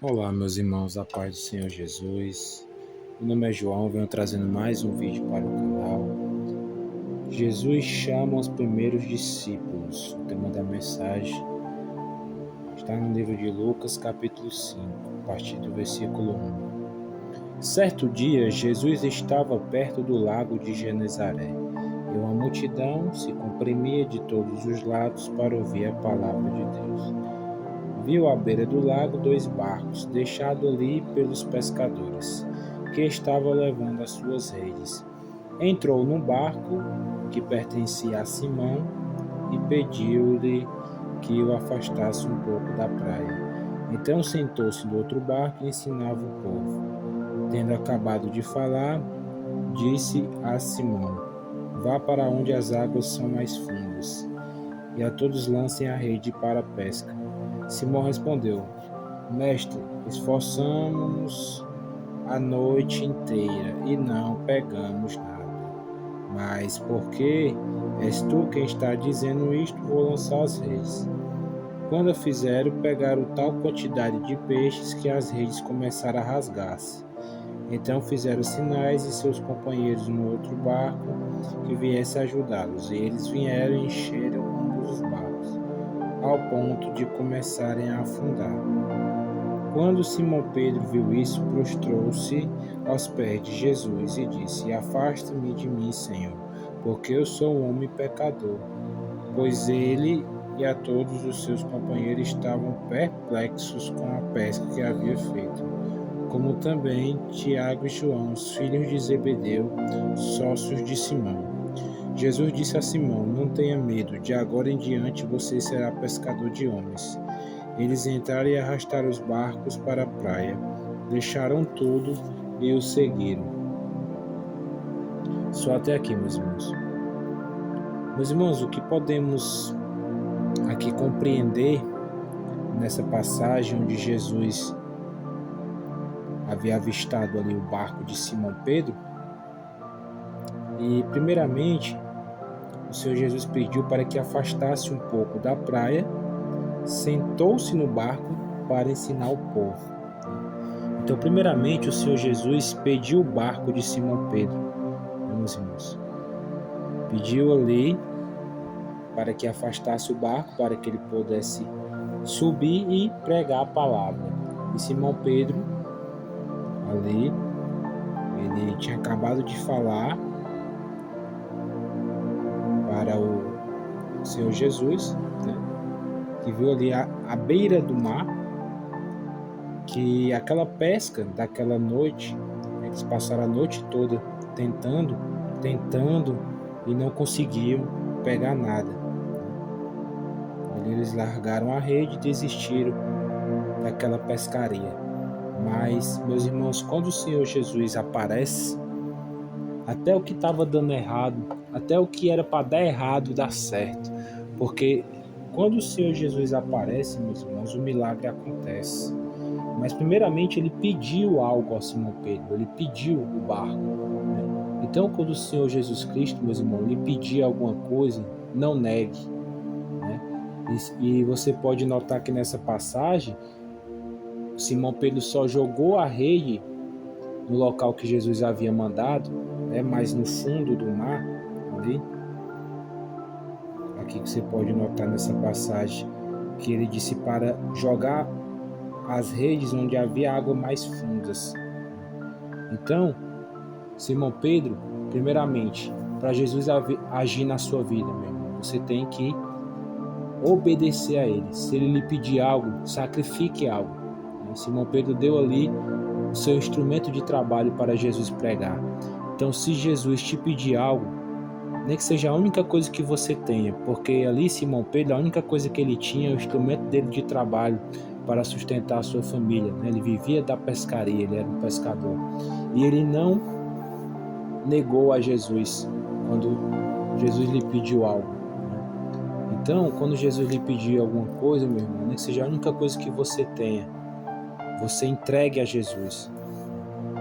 Olá, meus irmãos, a paz do Senhor Jesus. Meu nome é João, venho trazendo mais um vídeo para o canal. Jesus chama os primeiros discípulos. O tema da mensagem está no livro de Lucas, capítulo 5, a partir do versículo 1. Certo dia, Jesus estava perto do lago de Genezaré, e uma multidão se comprimia de todos os lados para ouvir a palavra de Deus. Viu à beira do lago 2 barcos, deixados ali pelos pescadores, que estavam levando as suas redes. Entrou num barco que pertencia a Simão e pediu-lhe que o afastasse um pouco da praia. Então sentou-se no outro barco e ensinava o povo. Tendo acabado de falar, disse a Simão: Vá para onde as águas são mais fundas, e a todos lancem a rede para a pesca. Simão respondeu: Mestre, esforçamo-nos a noite inteira e não pegamos nada. Mas porque és tu quem está dizendo isto, vou lançar as redes. Quando a fizeram, pegaram tal quantidade de peixes que as redes começaram a rasgar-se. Então fizeram sinais e seus companheiros no outro barco que viessem ajudá-los, e eles vieram e encheram ambos os barcos, ao ponto de começarem a afundar. Quando Simão Pedro viu isso, prostrou-se aos pés de Jesus e disse: Afasta-me de mim, Senhor, porque eu sou um homem pecador. Pois ele e a todos os seus companheiros estavam perplexos com a pesca que havia feito, como também Tiago e João, os filhos de Zebedeu, sócios de Simão. Jesus disse a Simão: Não tenha medo, de agora em diante você será pescador de homens. Eles entraram e arrastaram os barcos para a praia, deixaram tudo e o seguiram. Só até aqui, meus irmãos. Meus irmãos, o que podemos aqui compreender nessa passagem onde Jesus havia avistado ali o barco de Simão Pedro? E primeiramente, o Senhor Jesus pediu para que afastasse um pouco da praia, sentou-se no barco para ensinar o povo. Então, primeiramente, o Senhor Jesus pediu o barco de Simão Pedro, meus irmãos. Pediu ali para que afastasse o barco, para que ele pudesse subir e pregar a palavra. E Simão Pedro, ali, ele tinha acabado de falar para o Senhor Jesus, né, que viu ali à beira do mar, que aquela pesca daquela noite, eles passaram a noite toda tentando e não conseguiam pegar nada. Eles largaram a rede e desistiram daquela pescaria. Mas, meus irmãos, quando o Senhor Jesus aparece, até o que estava dando errado, até o que era para dar errado, dá certo. Porque quando o Senhor Jesus aparece, meus irmãos, o milagre acontece. Mas primeiramente ele pediu algo a Simão Pedro, ele pediu o barco, né? Então quando o Senhor Jesus Cristo, meus irmãos, lhe pedir alguma coisa, não negue, né? E você pode notar que nessa passagem, Simão Pedro só jogou a rede no local que Jesus havia mandado, né? Mas no fundo do mar, ali, aqui que você pode notar nessa passagem, que ele disse para jogar as redes onde havia água mais fundas. Então, Simão Pedro, primeiramente, para Jesus agir na sua vida, meu irmão, você tem que obedecer a ele. Se ele lhe pedir algo, sacrifique algo. Simão Pedro deu ali o seu instrumento de trabalho para Jesus pregar. Então, se Jesus te pedir algo, nem que seja a única coisa que você tenha, porque ali Simão Pedro, a única coisa que ele tinha, o instrumento dele de trabalho para sustentar a sua família, né? Ele vivia da pescaria, ele era um pescador. E ele não negou a Jesus quando Jesus lhe pediu algo, né? Então, quando Jesus lhe pedir alguma coisa, meu irmão, nem que seja a única coisa que você tenha, você entregue a Jesus.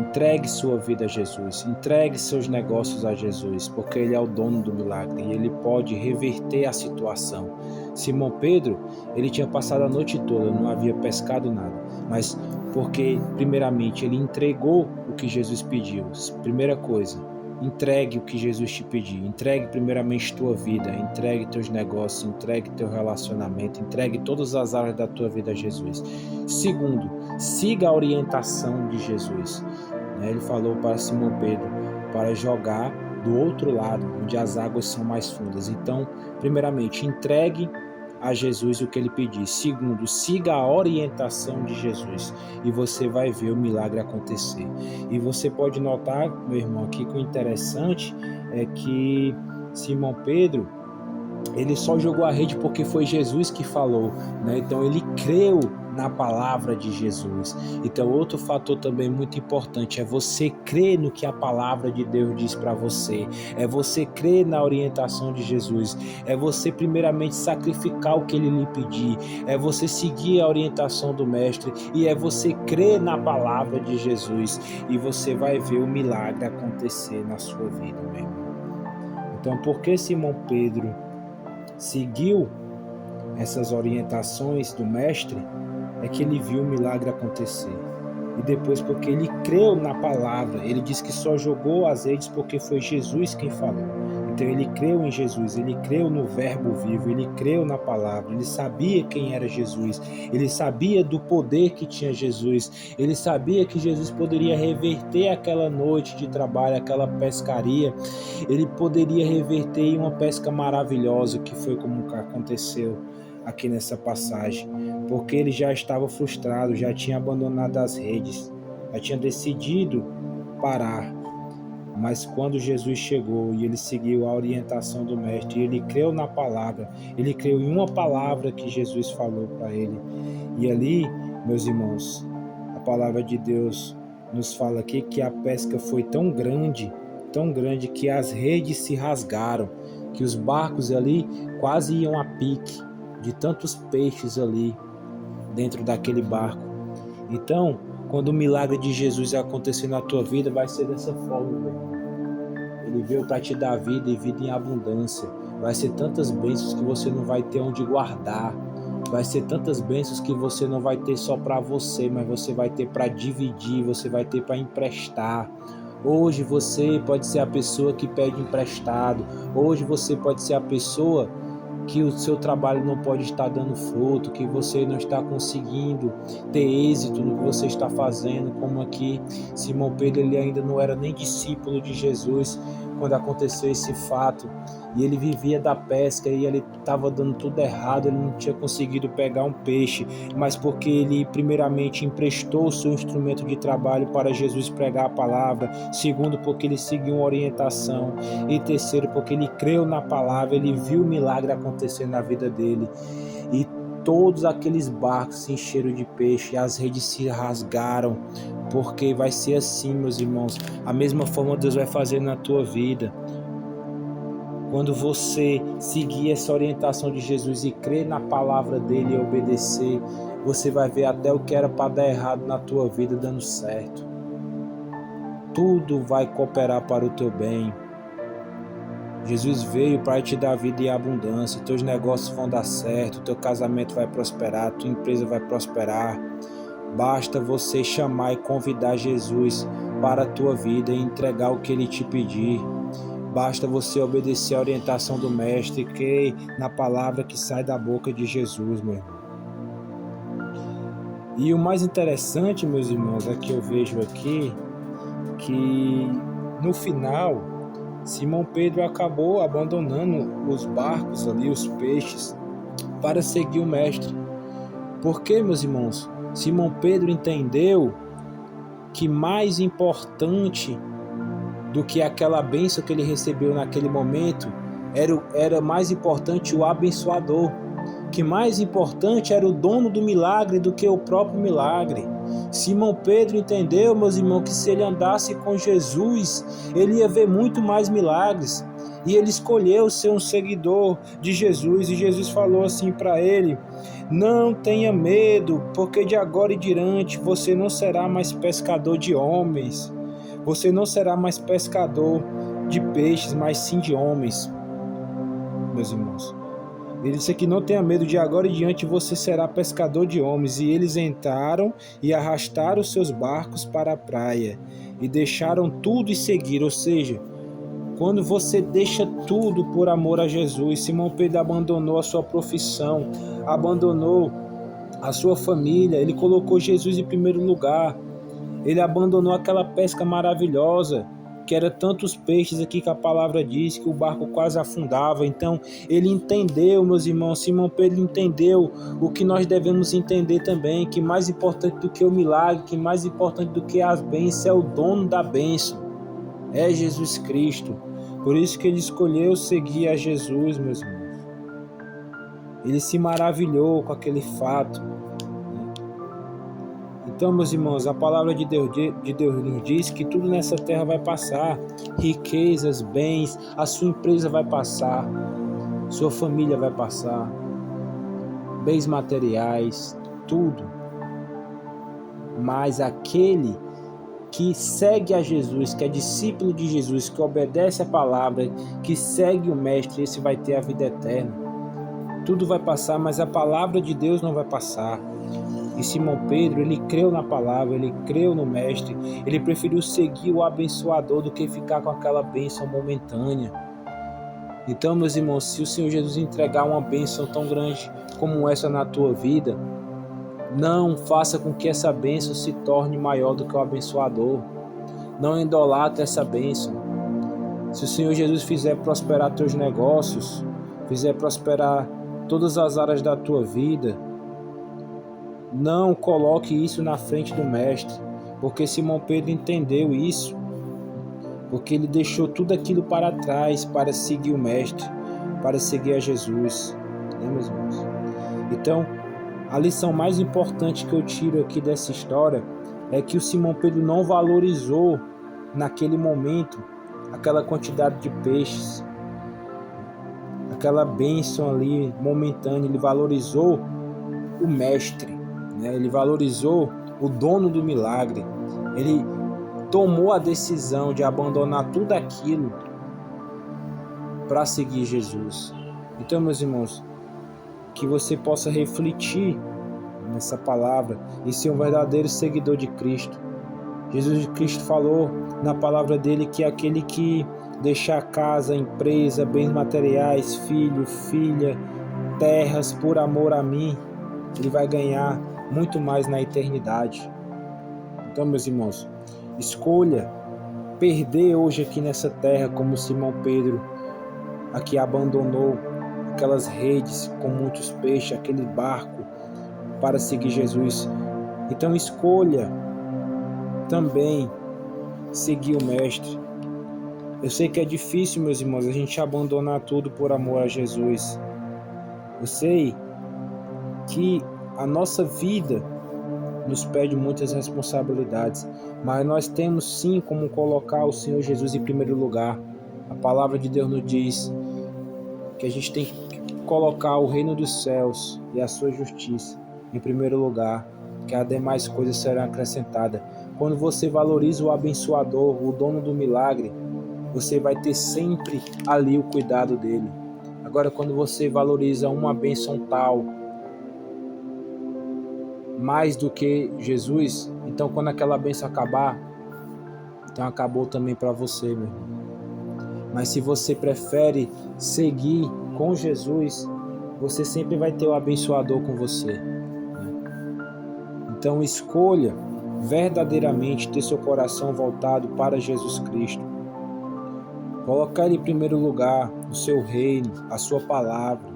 Entregue sua vida a Jesus, entregue seus negócios a Jesus, porque Ele é o dono do milagre e Ele pode reverter a situação. Simão Pedro, ele tinha passado a noite toda, não havia pescado nada, mas porque primeiramente ele entregou o que Jesus pediu. Primeira coisa, entregue o que Jesus te pediu, entregue primeiramente tua vida, entregue teus negócios, entregue teu relacionamento, entregue todas as áreas da tua vida a Jesus. Segundo, siga a orientação de Jesus. Ele falou para Simão Pedro para jogar do outro lado, onde as águas são mais fundas. Então, primeiramente, entregue a Jesus o que ele pedir. Segundo, siga a orientação de Jesus e você vai ver o milagre acontecer. E você pode notar, meu irmão, aqui que o interessante é que Simão Pedro, ele só jogou a rede porque foi Jesus que falou, né? Então ele creu na palavra de Jesus. Então outro fator também muito importante é você crer no que a palavra de Deus diz para você, é você crer na orientação de Jesus, é você primeiramente sacrificar o que ele lhe pedir, é você seguir a orientação do mestre e é você crer na palavra de Jesus e você vai ver o milagre acontecer na sua vida, meu irmão. Então, por que Simão Pedro seguiu essas orientações do mestre? É que ele viu o milagre acontecer. E depois porque ele creu na palavra, ele disse que só jogou as redes porque foi Jesus quem falou. Então ele creu em Jesus, ele creu no verbo vivo, ele creu na palavra, ele sabia quem era Jesus, ele sabia do poder que tinha Jesus, ele sabia que Jesus poderia reverter aquela noite de trabalho, aquela pescaria, ele poderia reverter em uma pesca maravilhosa, que foi como aconteceu aqui nessa passagem, porque ele já estava frustrado, já tinha abandonado as redes, já tinha decidido parar. Mas quando Jesus chegou e ele seguiu a orientação do mestre, ele creu na palavra, ele creu em uma palavra que Jesus falou para ele. E ali, meus irmãos, a palavra de Deus nos fala aqui que a pesca foi tão grande que as redes se rasgaram, que os barcos ali quase iam a pique, de tantos peixes ali dentro daquele barco. Então, quando o milagre de Jesus acontecer na tua vida, vai ser dessa forma, meu irmão. Ele veio para te dar vida e vida em abundância. Vai ser tantas bênçãos que você não vai ter onde guardar. Vai ser tantas bênçãos que você não vai ter só para você, mas você vai ter para dividir, você vai ter para emprestar. Hoje você pode ser a pessoa que pede emprestado. Hoje você pode ser a pessoa que o seu trabalho não pode estar dando fruto, que você não está conseguindo ter êxito no que você está fazendo, como aqui Simão Pedro, ele ainda não era nem discípulo de Jesus quando aconteceu esse fato, e ele vivia da pesca e ele estava dando tudo errado, ele não tinha conseguido pegar um peixe, mas porque ele primeiramente emprestou o seu instrumento de trabalho para Jesus pregar a palavra, segundo porque ele seguiu uma orientação, e terceiro porque ele creu na palavra, ele viu o milagre acontecer na vida dele, e todos aqueles barcos se encheram de peixe, as redes se rasgaram, porque vai ser assim, meus irmãos, a mesma forma Deus vai fazer na tua vida. Quando você seguir essa orientação de Jesus e crer na palavra dele e obedecer, você vai ver até o que era para dar errado na tua vida dando certo. Tudo vai cooperar para o teu bem. Jesus veio para te dar vida e abundância, teus negócios vão dar certo, teu casamento vai prosperar, tua empresa vai prosperar. Basta você chamar e convidar Jesus para a tua vida e entregar o que ele te pedir. Basta você obedecer a orientação do mestre, crer na palavra que sai da boca de Jesus, meu irmão. E o mais interessante, meus irmãos, é que eu vejo aqui que no final Simão Pedro acabou abandonando os barcos ali, os peixes, para seguir o mestre. Porque, meus irmãos, Simão Pedro entendeu que mais importante do que aquela bênção que ele recebeu naquele momento, era mais importante o abençoador, que mais importante era o dono do milagre do que o próprio milagre. Simão Pedro entendeu, meus irmãos, que se ele andasse com Jesus, ele ia ver muito mais milagres, e ele escolheu ser um seguidor de Jesus, e Jesus falou assim para ele: não tenha medo, porque de agora em diante você não será mais pescador de homens. Você não será mais pescador de peixes, mas sim de homens, meus irmãos. Ele disse que não tenha medo, de agora em diante você será pescador de homens. E eles entraram e arrastaram seus barcos para a praia e deixaram tudo e seguiram. Ou seja, quando você deixa tudo por amor a Jesus, Simão Pedro abandonou a sua profissão, abandonou a sua família, ele colocou Jesus em primeiro lugar. Ele abandonou aquela pesca maravilhosa, que era tantos peixes aqui que a palavra diz que o barco quase afundava. Então ele entendeu, meus irmãos, Simão Pedro entendeu o que nós devemos entender também, que mais importante do que o milagre, que mais importante do que as bênçãos é o dono da bênção, é Jesus Cristo. Por isso que ele escolheu seguir a Jesus, meus irmãos. Ele se maravilhou com aquele fato. Então, meus irmãos, a palavra de Deus nos diz que tudo nessa terra vai passar. Riquezas, bens, a sua empresa vai passar, sua família vai passar, bens materiais, tudo. Mas aquele que segue a Jesus, que é discípulo de Jesus, que obedece a palavra, que segue o Mestre, esse vai ter a vida eterna. Tudo vai passar, mas a palavra de Deus não vai passar. E Simão Pedro, ele creu na palavra, ele creu no Mestre, ele preferiu seguir o abençoador do que ficar com aquela bênção momentânea. Então, meus irmãos, se o Senhor Jesus entregar uma bênção tão grande como essa na tua vida, não faça com que essa bênção se torne maior do que o abençoador. Não idolatre essa bênção. Se o Senhor Jesus fizer prosperar teus negócios, fizer prosperar todas as áreas da tua vida, não coloque isso na frente do Mestre, porque Simão Pedro entendeu isso, porque ele deixou tudo aquilo para trás para seguir o Mestre, para seguir a Jesus, né, meus irmãos? Então, a lição mais importante que eu tiro aqui dessa história é que o Simão Pedro não valorizou naquele momento aquela quantidade de peixes, aquela bênção ali momentânea. Ele valorizou o Mestre, né? Ele valorizou o dono do milagre. Ele tomou a decisão de abandonar tudo aquilo para seguir Jesus. Então, meus irmãos, que você possa refletir nessa palavra e ser um verdadeiro seguidor de Cristo. Jesus Cristo falou na palavra dele que aquele que deixar casa, empresa, bens materiais, filho, filha, terras por amor a mim, ele vai ganhar muito mais na eternidade. Então, meus irmãos, escolha perder hoje aqui nessa terra como Simão Pedro aqui abandonou aquelas redes com muitos peixes, aquele barco para seguir Jesus. Então escolha também seguir o Mestre. Eu sei que é difícil, meus irmãos, a gente abandonar tudo por amor a Jesus. Eu sei que a nossa vida nos pede muitas responsabilidades, mas nós temos sim como colocar o Senhor Jesus em primeiro lugar. A palavra de Deus nos diz que a gente tem que colocar o reino dos céus e a sua justiça em primeiro lugar, que as demais coisas serão acrescentadas. Quando você valoriza o abençoador, o dono do milagre, você vai ter sempre ali o cuidado dele. Agora, quando você valoriza uma bênção tal, mais do que Jesus, então quando aquela bênção acabar, então acabou também para você, meu irmão. Mas se você prefere seguir com Jesus, você sempre vai ter o abençoador com você, né? Então escolha verdadeiramente ter seu coração voltado para Jesus Cristo. Colocar Ele em primeiro lugar, o seu reino, a sua palavra,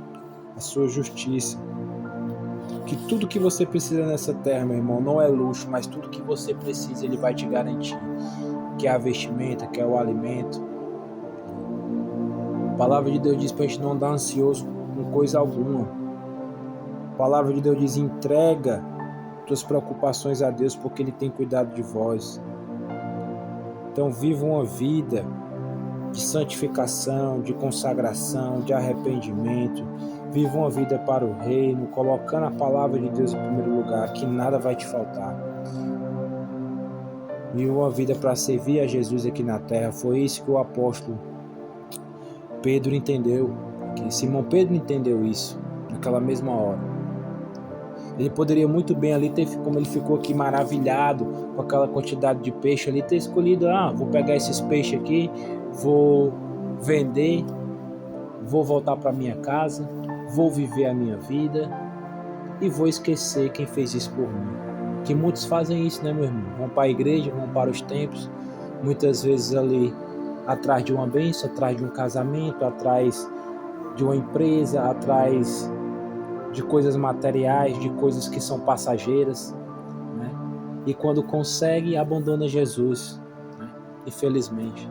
a sua justiça. Que tudo que você precisa nessa terra, meu irmão, não é luxo, mas tudo que você precisa Ele vai te garantir. Que é a vestimenta, que é o alimento. A palavra de Deus diz para a gente não andar ansioso com coisa alguma. A palavra de Deus diz: entrega tuas preocupações a Deus, porque Ele tem cuidado de vós. Então viva uma vida de santificação, de consagração, de arrependimento. Viva uma vida para o reino, colocando a palavra de Deus em primeiro lugar, que nada vai te faltar. viveu a vida para servir a Jesus aqui na terra. Foi isso que o apóstolo Pedro entendeu, que Simão Pedro entendeu isso naquela mesma hora. Ele poderia muito bem ali ter, como ele ficou aqui maravilhado com aquela quantidade de peixe ali, ter escolhido, vou pegar esses peixes aqui, vou vender, vou voltar para minha casa, vou viver a minha vida e vou esquecer quem fez isso por mim. Que muitos fazem isso, né, meu irmão? Vão para a igreja, vão para os templos, muitas vezes ali atrás de uma bênção, atrás de um casamento, atrás de uma empresa, atrás de coisas materiais, de coisas que são passageiras, né? E quando consegue, abandona Jesus, né? Infelizmente.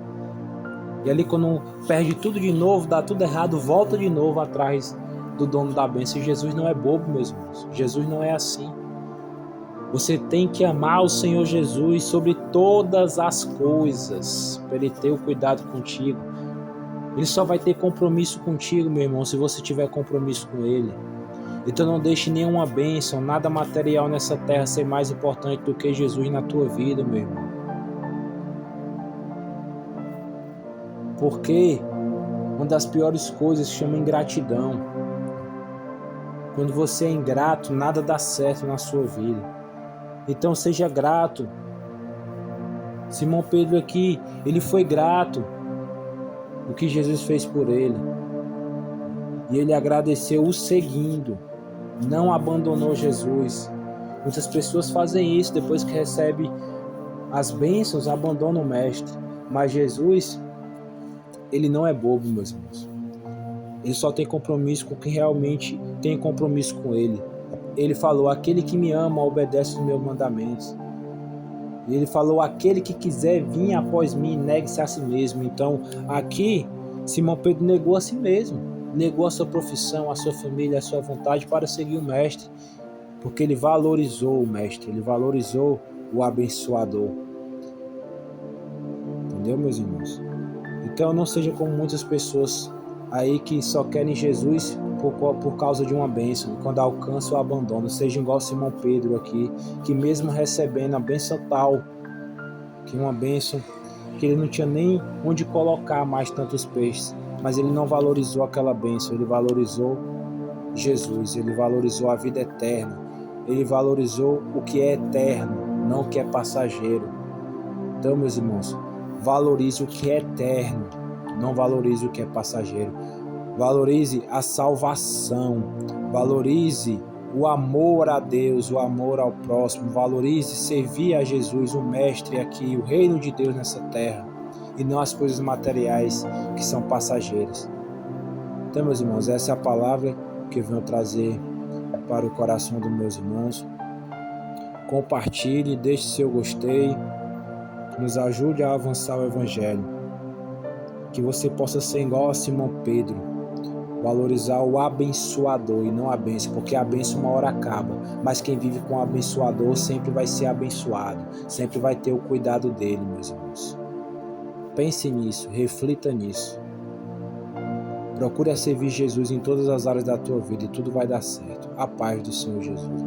E ali quando perde tudo de novo, dá tudo errado, volta de novo atrás do dono da bênção. E Jesus não é bobo, meus irmãos. Jesus não é assim. Você tem que amar o Senhor Jesus sobre todas as coisas, para Ele ter o cuidado contigo. Ele só vai ter compromisso contigo, meu irmão, se você tiver compromisso com Ele. Então não deixe nenhuma bênção, nada material nessa terra ser mais importante do que Jesus na tua vida, meu irmão. Porque uma das piores coisas se chama ingratidão. Quando você é ingrato, nada dá certo na sua vida. Então seja grato. Simão Pedro aqui, ele foi grato o que Jesus fez por ele. E ele agradeceu o seguindo. Não abandonou Jesus. Muitas pessoas fazem isso, depois que recebe as bênçãos, abandonam o mestre. Mas Jesus, ele não é bobo, meus irmãos. Ele só tem compromisso com quem realmente tem compromisso com ele. Ele falou, aquele que me ama obedece os meus mandamentos. E ele falou, aquele que quiser vir após mim, negue-se a si mesmo. Então, aqui, Simão Pedro negou a si mesmo. Negou a sua profissão, a sua família, a sua vontade para seguir o mestre, porque ele valorizou o mestre, ele valorizou o abençoador. Entendeu, meus irmãos? Então não seja como muitas pessoas aí que só querem Jesus por causa de uma bênção, e quando alcança o abandono. Seja igual Simão Pedro aqui, que mesmo recebendo a bênção tal, que uma bênção que ele não tinha nem onde colocar mais tantos peixes, mas ele não valorizou aquela bênção, ele valorizou Jesus, ele valorizou a vida eterna, ele valorizou o que é eterno, não o que é passageiro. Então, meus irmãos, valorize o que é eterno, não valorize o que é passageiro. Valorize a salvação, valorize o amor a Deus, o amor ao próximo, valorize servir a Jesus, o Mestre aqui, o reino de Deus nessa terra, e não as coisas materiais que são passageiras. Então, meus irmãos, essa é a palavra que eu venho trazer para o coração dos meus irmãos. Compartilhe, deixe seu gostei, nos ajude a avançar o Evangelho. Que você possa ser igual a Simão Pedro, valorizar o abençoador e não a bênção, porque a bênção uma hora acaba, mas quem vive com o abençoador sempre vai ser abençoado, sempre vai ter o cuidado dele, meus irmãos. Pense nisso, reflita nisso. Procure servir Jesus em todas as áreas da tua vida e tudo vai dar certo. A paz do Senhor Jesus.